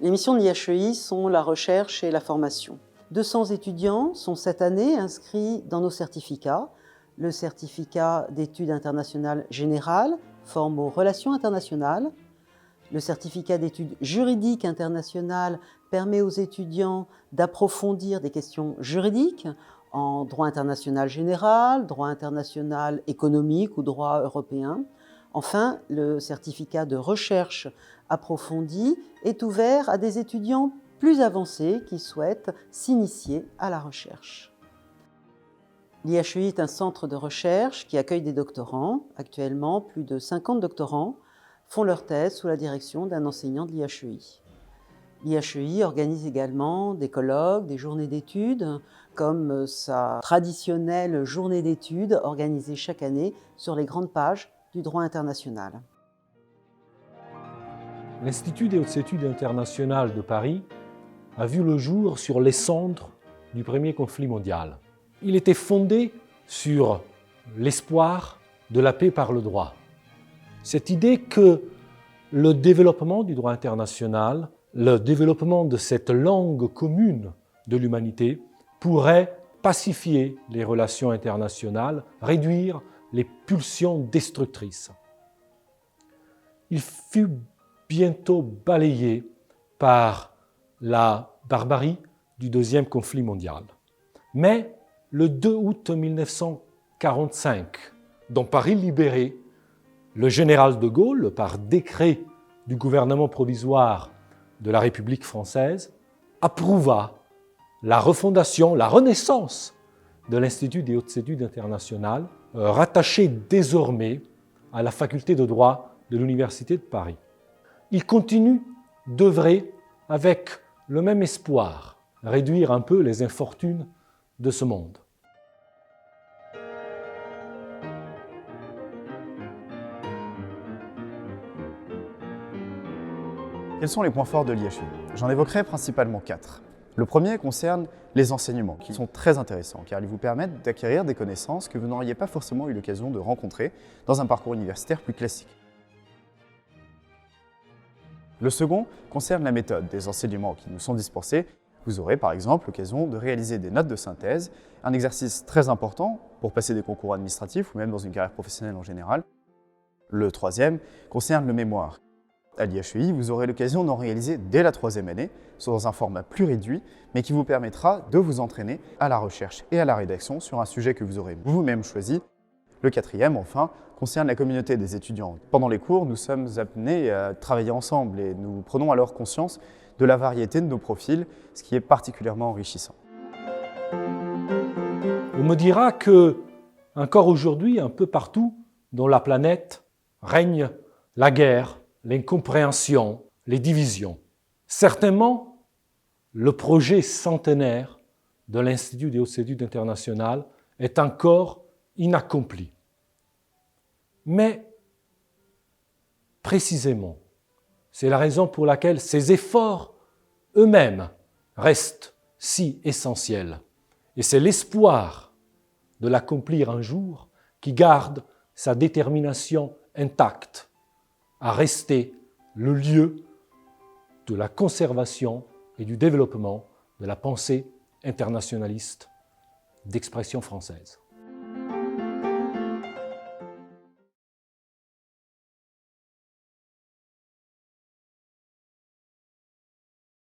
Les missions de l'IHEI sont la recherche et la formation. 200 étudiants sont cette année inscrits dans nos certificats. Le certificat d'études internationales générales forme aux relations internationales. Le certificat d'études juridiques internationales permet aux étudiants d'approfondir des questions juridiques en droit international général, droit international économique ou droit européen. Enfin, le certificat de recherche approfondie est ouvert à des étudiants plus avancés qui souhaitent s'initier à la recherche. L'IHEI est un centre de recherche qui accueille des doctorants. Actuellement, plus de 50 doctorants font leur thèse sous la direction d'un enseignant de l'IHEI. L'IHEI organise également des colloques, des journées d'études, comme sa traditionnelle journée d'études organisée chaque année sur les grandes pages du droit international. L'Institut des hautes études internationales de Paris a vu le jour sur les cendres du premier conflit mondial. Il était fondé sur l'espoir de la paix par le droit. Cette idée que le développement du droit international, le développement de cette langue commune de l'humanité pourrait pacifier les relations internationales, réduire les pulsions destructrices. Il fut bientôt balayé par la barbarie du deuxième conflit mondial. Mais le 2 août 1945, dans Paris libéré, le général de Gaulle, par décret du gouvernement provisoire de la République française, approuva la refondation, la renaissance de l'Institut des hautes études internationales, rattaché désormais à la faculté de droit de l'Université de Paris. Il continue d'œuvrer avec le même espoir, réduire un peu les infortunes de ce monde. Quels sont les points forts de l'IHEI? J'en évoquerai principalement 4. Le premier concerne les enseignements, qui sont très intéressants, car ils vous permettent d'acquérir des connaissances que vous n'auriez pas forcément eu l'occasion de rencontrer dans un parcours universitaire plus classique. Le second concerne la méthode des enseignements qui nous sont dispensés. Vous aurez par exemple l'occasion de réaliser des notes de synthèse, un exercice très important pour passer des concours administratifs ou même dans une carrière professionnelle en général. Le troisième concerne le mémoire. À l'IHEI, vous aurez l'occasion d'en réaliser dès la 3e année, dans un format plus réduit, mais qui vous permettra de vous entraîner à la recherche et à la rédaction sur un sujet que vous aurez vous-même choisi. Le 4e, enfin, concerne la communauté des étudiants. Pendant les cours, nous sommes amenés à travailler ensemble et nous prenons alors conscience de la variété de nos profils, ce qui est particulièrement enrichissant. On me dira que, encore aujourd'hui, un peu partout dans la planète, règne la guerre, l'incompréhension, les divisions. Certainement, le projet centenaire de l'Institut des hautes études internationales est encore inaccompli. Mais, précisément, c'est la raison pour laquelle ces efforts eux-mêmes restent si essentiels. Et c'est l'espoir de l'accomplir un jour qui garde sa détermination intacte à rester le lieu de la conservation et du développement de la pensée internationaliste d'expression française.